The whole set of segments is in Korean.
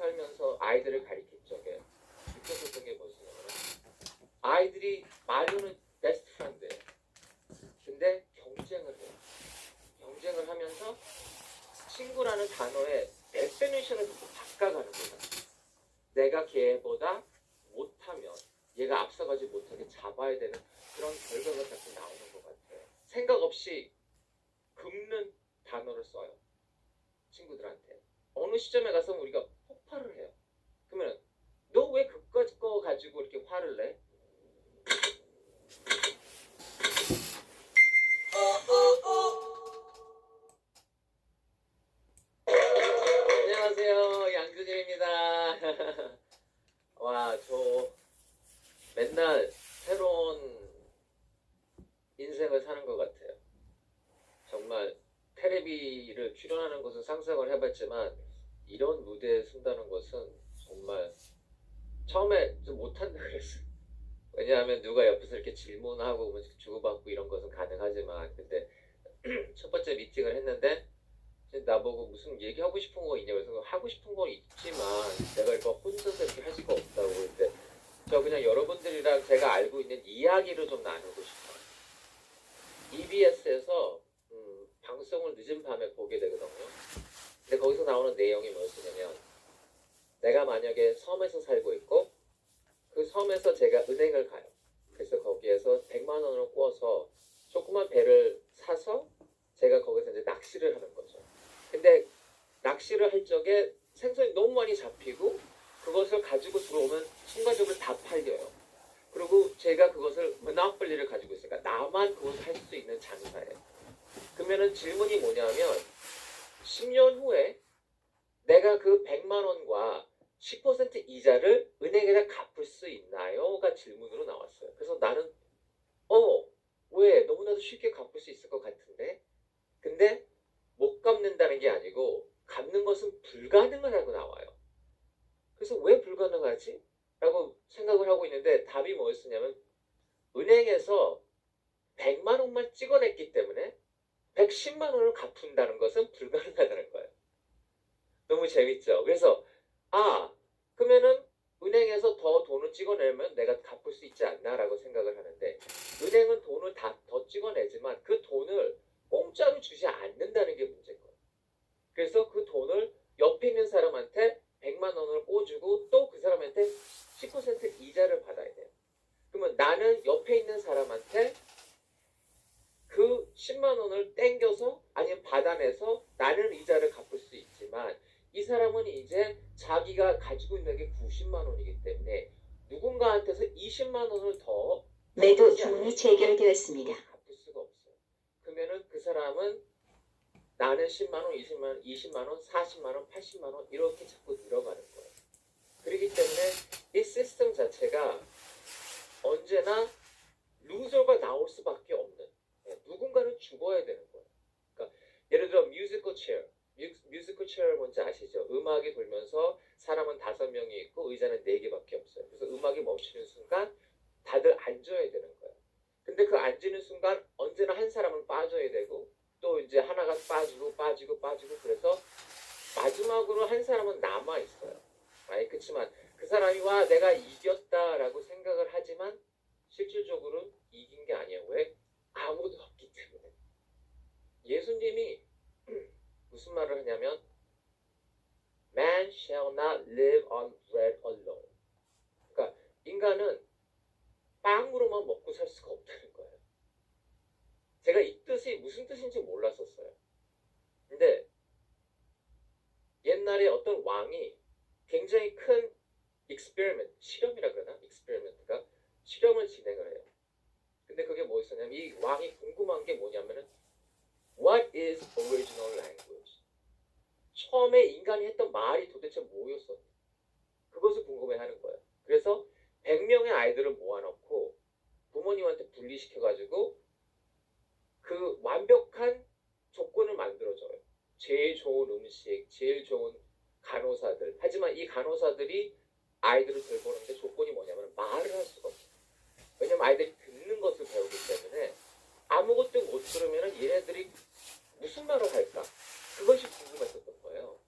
살면서 아이들을 가르칠 적에 느꼈었던 게 뭐였냐면 아이들이 말로는 베스트 프렌드예요. 근데 경쟁을 해요. 경쟁을 하면서 친구라는 단어의 데피니션을 자꾸 바꿔가는 거예요. 내가 걔보다 못하면 얘가 앞서가지 못하게 잡아야 되는 그런 결과가 자꾸 나오는 것 같아요. 생각 없이 긁는 단어를 써요. 친구들한테. 어느 시점에 가서 우리가 폭발을 해요. 그러면 너 왜 그거 가지고 이렇게 화를 내? 안녕하세요. 양준일입니다. 와, 저 맨날 새로운 인생을 사는 것 같아요. 정말 테레비를 출연하는 것은 상상을 해봤지만 이런 무대에 선다는 것은 정말 처음에 좀 못한다 그랬어요. 왜냐하면 누가 옆에서 이렇게 질문하고 주고받고 이런 것은 가능하지만 근데 첫 번째 미팅을 했는데 나보고 무슨 얘기하고 싶은 거 있냐고 해서 하고 싶은 거 있지만 내가 이거 혼자서 이렇게 할 수가 없다고 했는데 저 그냥 여러분들이랑 제가 알고 있는 이야기를 좀 나누고 싶어요. EBS에서 방송을 늦은 밤에 보게 되거든요. 근데 거기서 나오는 내용이 뭐였냐면 내가 만약에 섬에서 살고 있고 그 섬에서 제가 은행을 가요. 그래서 거기에서 100만 원을 꿔서 조그만 배를 사서 제가 거기서 이제 낚시를 하는 거죠. 근데 낚시를 할 적에 생선이 너무 많이 잡히고 그것을 가지고 들어오면 순간적으로 다 팔려요. 그리고 제가 그것을 모노폴리를 가지고 있으니까 나만 그것을 할 수 있는 장사예요. 그러면은 질문이 뭐냐면 10년 후에 내가 그 100만 원과 10% 이자를 은행에다 갚을 수 있나요?가 질문으로 나왔어요. 그래서 나는 왜? 너무나도 쉽게 갚을 수 있을 것 같은데 근데 못 갚는다는 게 아니고 갚는 것은 불가능하다고 나와요. 그래서 왜 불가능하지? 라고 생각을 하고 있는데 답이 뭐였냐면 은행에서 100만 원만 찍어냈기 때문에 110만 원을 갚는다는 것은 불가능하다는 거예요. 너무 재밌죠? 그래서 그러면은 은행에서 더 돈을 찍어내면 내가 갚을 수 있지 않나 라고 생각을 하는데 은행은 돈을 더 찍어내지만 그 돈을 공짜로 주지 않는다는 게 문제인 거예요. 그래서 그 돈을 옆에 있는 사람한테 100만 원을 꿔주고 또 그 사람한테 10% 이자를 받아야 돼요. 그러면 나는 옆에 있는 사람한테 그 10만 원을 땡겨서 아니면 받아내서 나는 이자를 갚을 수 있지만 이 사람은 이제 자기가 가지고 있는 게 90만 원이기 때문에 누군가한테서 20만 원을 더 매도 주문이 체결되었습니다. 갚을 수가 없어요. 그러면은 그 사람은 나는 10만 원, 20만 원, 20만 원, 40만 원, 80만 원 이렇게 자꾸 늘어가는 거예요. 그렇기 때문에 이 시스템 자체가 언제나 루저가 나올 수밖에 없는 누군가는 죽어야 되는 거예요. 그러니까 예를 들어 뮤지컬 체어 뭔지 아시죠? 음악이 돌면서 사람은 5명이 있고 의자는 4개밖에 없어요. 그래서 음악이 멈추는 순간 다들 앉아야 되는 거예요. 근데 그 앉는 순간 언제나 한 사람은 빠져야 되고 또 이제 하나가 빠지고 그래서 마지막으로 한 사람은 남아 있어요. 그렇지만 그 사람이 와 내가 이겼다라고 생각을 하지만 실질적으로는 이긴 게 아니에요. 왜? 아무도 없기 때문에. 예수님이 무슨 말을 하냐면 Man shall not live on bread alone. 그러니까 인간은 빵으로만 먹고 살 수가 없다는 거예요. 제가 이 뜻이 무슨 뜻인지 몰랐었어요. 근데 옛날에 어떤 왕이 굉장히 큰 experiment, 실험이라 그러나? experiment가 실험을 진행을 해요. 근데 그게 뭐였냐면 이 왕이 궁금한 게 뭐냐면은 What is original language? 처음에 인간이 했던 말이 도대체 뭐였어? 그것을 궁금해하는 거예요. 그래서 100명의 아이들을 모아놓고 부모님한테 분리시켜가지고 그 완벽한 조건을 만들어줘요. 제일 좋은 음식, 제일 좋은 간호사들. 하지만 이 간호사들이 아이들을 돌보는데 조건이 뭐냐면 말을 할 수가 없어요. 왜냐면 아이들이 듣는 것을 배우기 때문에 아무것도 못 들으면 얘네들이 무슨 말을 할까? 그것이 궁금했었던 거예요.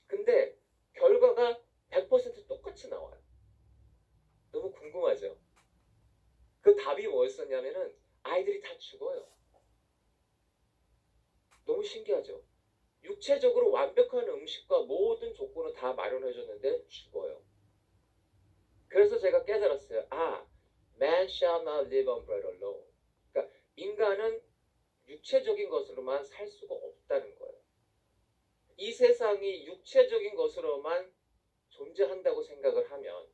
근데 결과가 썼냐면은 아이들이 다 죽어요. 너무 신기하죠? 육체적으로 완벽한 음식과 모든 조건을 다 마련해줬는데 죽어요. 그래서 제가 깨달았어요. 아, man shall not live on bread alone. 그러니까 인간은 육체적인 것으로만 살 수가 없다는 거예요. 이 세상이 육체적인 것으로만 존재한다고 생각을 하면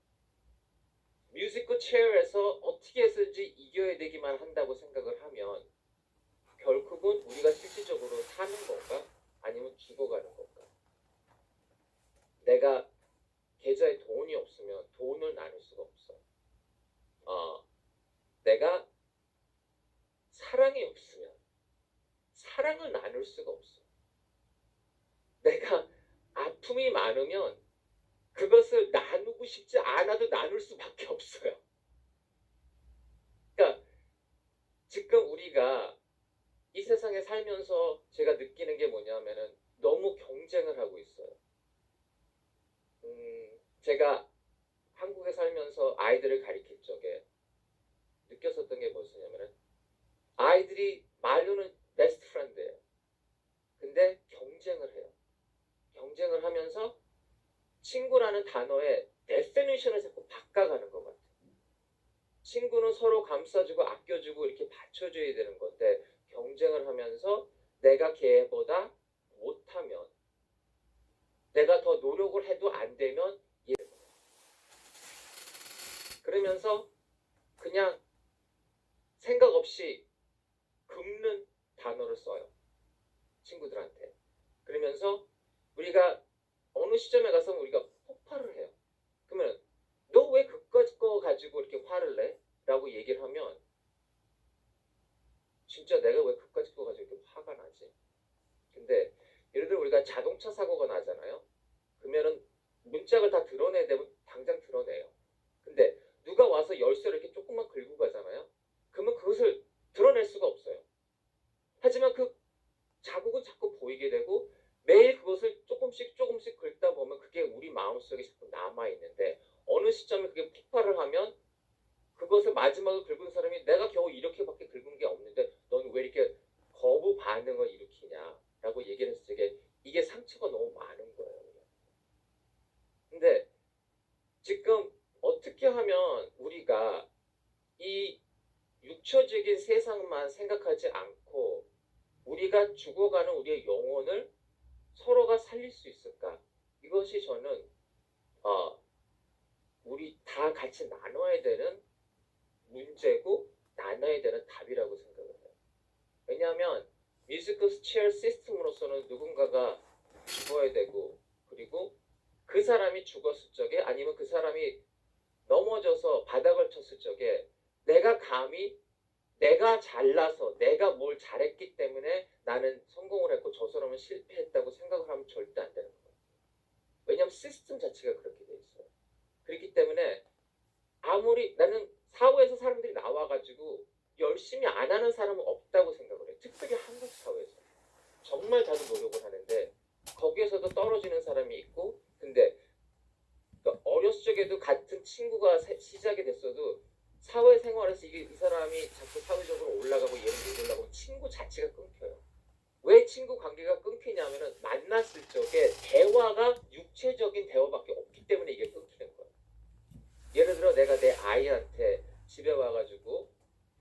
뮤지컬 체어에서 어떻게 해서든지 이겨야 되기만 한다고 생각을 하면 결국은 우리가 실질적으로 사는 건가? 아니면 죽어가는 건가? 내가 계좌에 돈이 없으면 돈을 나눌 수가 없어. 내가 사랑이 없으면 사랑을 나눌 수가 없어. 내가 아픔이 많으면 그것을 나누고 싶지 않아도 나눌 수밖에 없어요. 그러니까 지금 우리가 이 세상에 살면서 제가 느끼는 게 뭐냐면은 너무 경쟁을 하고 있어요. 제가 한국에 살면서 아이들을 가르칠 적에 느꼈었던 게 뭐였냐면은 아이들이 말로는 베스트 프렌드예요. 근데 경쟁을 해요. 경쟁을 하면서 친구라는 단어의 데피니션을 자꾸 바꿔가는 것 같아요. 친구는 서로 감싸주고 아껴주고 이렇게 받쳐줘야 되는 건데 경쟁을 하면서 내가 걔보다 못하면 내가 더 노력을 해도 안 되면 그러면서 그냥 생각 없이 긁는 단어를 써요. 친구들한테. 그러면서 우리가 어느 시점에 가서 우리가 폭발을 해요. 그러면 너 왜 그거 가지고 이렇게 화를 내? 라고 얘기를 하면 진짜 내가 왜 그까짓 거 가지고 이렇게 화가 나지? 근데 예를 들어 우리가 자동차 사고가 나잖아요. 그러면은 문짝을 다 드러내야 되면 당장 드러내요. 근데 누가 와서 열쇠를 이렇게 조금만 긁고 가잖아요. 그러면 그것을 드러낼 수가 없어요. 하지만 그 자국은 자꾸 보이게 되고 매일 그것을 조금씩 긁다 보면 그게 우리 마음속에 자꾸 남아있는데 어느 시점에 그게 폭발을 하면 그것을 마지막으로 긁은 사람이 내가 겨우 이렇게밖에 긁은 게 없는데 너는 왜 이렇게 거부 반응을 일으키냐 라고 얘기를 했을 때 이게 상처가 너무 많은 거예요. 근데 지금 어떻게 하면 우리가 이 육체적인 세상만 생각하지 않고 우리가 죽어가는 우리의 영혼을 서로가 살릴 수 있을까? 이것이 저는 우리 다 같이 나눠야 되는 문제고 나눠야 되는 답이라고 생각을 해요. 왜냐하면 뮤지컬 체어 시스템으로서는 누군가가 죽어야 되고 그리고 그 사람이 죽었을 적에 아니면 그 사람이 넘어져서 바닥을 쳤을 적에 내가 감히 내가 잘나서 내가 뭘 잘했기 때문에 나는 성공을 했고 저 사람은 실패했다고 생각을 하면 절대 안 되는 거예요. 왜냐하면 시스템 자체가 그렇게 돼 있어요. 그렇기 때문에 아무리 나는 사회에서 사람들이 나와가지고 열심히 안 하는 사람은 없다고 생각을 해요. 특별히 한국 사회에서. 정말 다들 노력을 하는데 거기에서도 떨어지는 사람이 있고 근데 그러니까 어렸을 적에도 같은 친구가 시작이 됐어도 사회생활에서 이 사람이 자꾸 사회적으로 올라가고 얘는 못 올라가고 친구 자체가 끊겨요. 왜 친구 관계가 끊기냐면은 만났을 적에 대화가 육체적인 대화밖에 없기 때문에 이게 끊기는 거예요. 예를 들어 내가 내 아이한테 집에 와가지고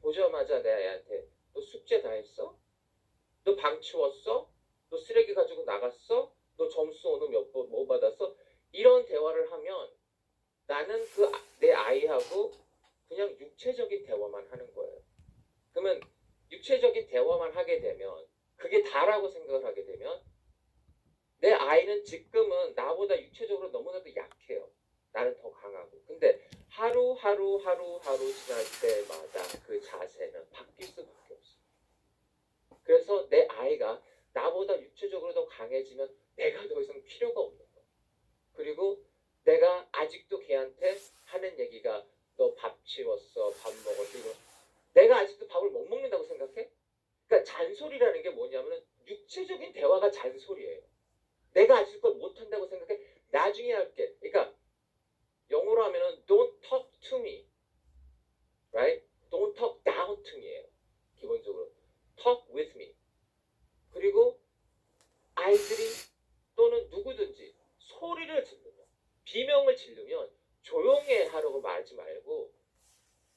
보자마자 내 아이한테 너 숙제 다 했어? 너 방 치웠어? 너 쓰레기 가지고 나갔어? 너 점수 오늘 뭐 받았어? 이런 대화를 하면 나는 내 아이하고 그냥 육체적인 대화만 하는 거예요. 그러면 육체적인 대화만 하게 되면 그게 다라고 생각을 하게 되면 내 아이는 지금은 나보다 육체적으로 너무나도 약해요. 나는 더 강하고. 근데 하루 지날 때마다 그 자세는 바뀔 수밖에 없어요. 그래서 내 아이가 나보다 육체적으로 더 강해지면 내가 더 이상 필요가 없는 거예요. 그리고 내가 아직도 걔한테 하는 얘기가 너 밥 치웠어, 밥 먹었어. 이거 내가 아직도 밥을 못 먹는다고 생각해? 그러니까 잔소리라는 게 뭐냐면 육체적인 대화가 잔소리예요. 내가 아직 그걸 못한다고 생각해? 나중에 할게. 그러니까 영어로 하면은 don't talk to me, right? Don't talk down to me예요. 기본적으로 talk with me. 그리고 아이들이 또는 누구든지 소리를 지르면, 비명을 지르면 조용히 하라고 말하지 말고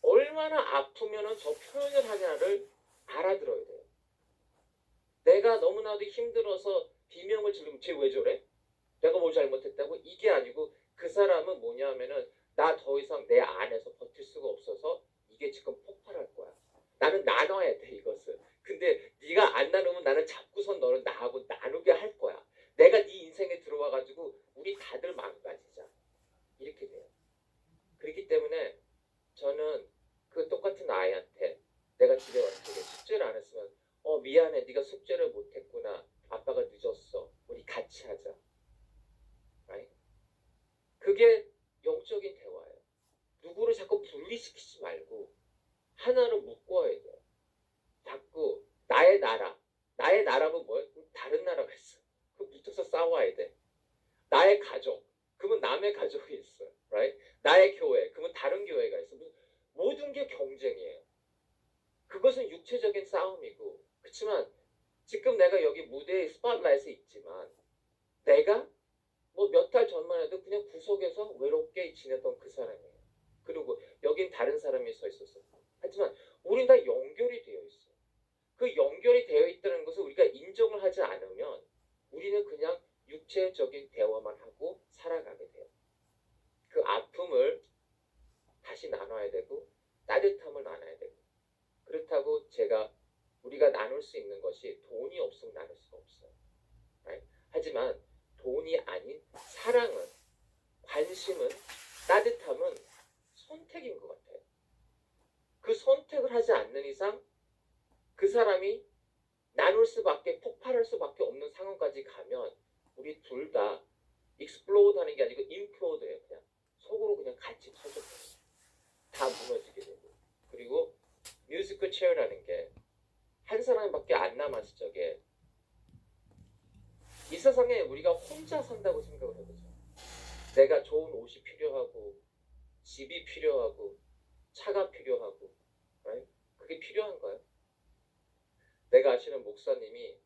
얼마나 아프면 저 표현을 하냐를 알아들어야 돼요. 내가 너무나도 힘들어서 비명을 지르면 쟤 왜 저래? 내가 뭘 잘못했다고? 이게 아니고 그 사람은 뭐냐면은 나 더 이상 내 안에서 버틸 수가 없어서 이게 지금 폭발할 거야. 나는 나눠야 돼 이것을. 근데 네가 안 나누면 나는 자꾸선 너를 나하고 나누게 할 거야. 내가 네 인생에 들어와가지고 우리 다들 망가지자. 이렇게 돼요. 그렇기 때문에 저는 그 똑같은 아이한테 내가 집에 왔을 때 숙제를 안 했으면 미안해 네가 숙제를 못했구나. 아빠가 늦었어. 우리 같이 하자. Right? 그게 영적인 대화예요. 누구를 자꾸 분리시키지 말고 하나로 묶어야 돼요. 자꾸 나의 나라면 뭐예요? 다른 나라가 있어. 그럼 붙어서 싸워야 돼. 나의 가족, 그러면 남의 가족이 있어요. Right? 나의 교회, 그러면 다른 교회가 있어. 모든 게 경쟁이에요. 그것은 육체적인 싸움이고, 그렇지만 지금 내가 여기 무대에 스팟라이트에 있지만 내가 뭐 몇 달 전만 해도 그냥 구석에서 외롭게 지내던 그 사람이에요. 그리고 여긴 다른 사람이 서 있었어. 하지만 우린 다 연결이 되어 있어요. 그 연결이 되어 있다는 것을 우리가 인정을 하지 않으면 우리는 그냥 육체적인 대화만 하고 살아가게 돼요. 그 아픔을 다시 나눠야 되고 따뜻함을 나눠야 되고, 그렇다고 우리가 나눌 수 있는 것이 돈이 없으면 나눌 수가 없어요. Right? 하지만 돈이 아닌 사랑은, 관심은, 따뜻함은 선택인 것 같아요. 그 선택을 하지 않는 이상 그 사람이 나눌 수밖에, 폭발할 수밖에 없는 상황까지 가면 우리 둘 다 explode 하는 게 아니고 implode예요. 그냥 속으로 그냥 같이 터져버려요. 다 무너지게 되고. 그리고 뮤지컬 체어라는 게 한 사람밖에 안 남았을 적에 이 세상에 우리가 혼자 산다고 생각을 해보죠. 내가 좋은 옷이 필요하고 집이 필요하고 차가 필요하고, right? 그게 필요한가요? 내가 아시는 목사님이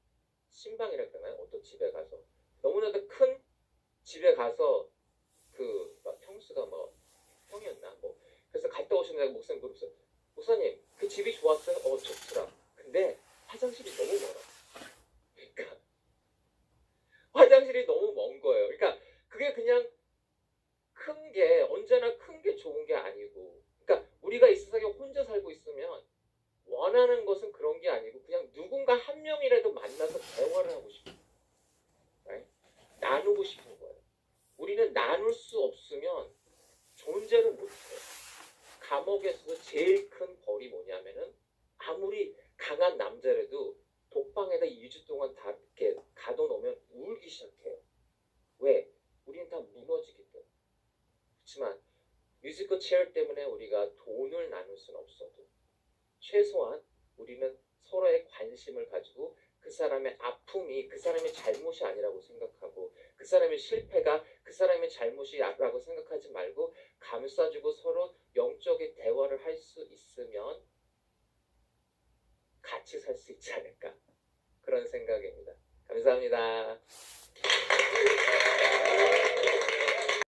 신방이라 그러나요? 어떤 집에 가서 너무나도 큰 집에 가서 막 평수가 뭐 평이었나 뭐, 그래서 갔다 오시는 목사님 물었어요. 목사님 그 집이 좋았어요? 좋더라. 근데 화장실이 너무 멀어. 그러니까 화장실이 너무 먼 거예요. 그러니까 그게 그냥 큰 게, 언제나 큰 게 좋은 게 아니고, 그러니까 우리가 이 세상에 혼자 살고 있으면 원하는 것은 그런 게 아니고 그냥 누군가 한 명이라도 만나서 대화를 하고 싶어요. Right? 나누고 싶은 거예요. 우리는 나눌 수 없으면 존재를 못해요. 감옥에서도 제일 큰 벌이 뭐냐면은 아무리 강한 남자라도 독방에다 2주 동안 다 이렇게 가둬놓으면 울기 시작해요. 왜? 우리는 다 무너지기 때문에. 그렇지만 뮤지컬 체어 때문에 우리가 돈을 나눌 수는 없어도 최소한 우리는 서로의 관심을 가지고 그 사람의 아픔이 그 사람의 잘못이 아니라고 생각하고, 그 사람의 실패가 그 사람의 잘못이라고 생각하지 말고 감싸주고 서로 영적인 대화를 할 수 있으면 같이 살 수 있지 않을까, 그런 생각입니다. 감사합니다.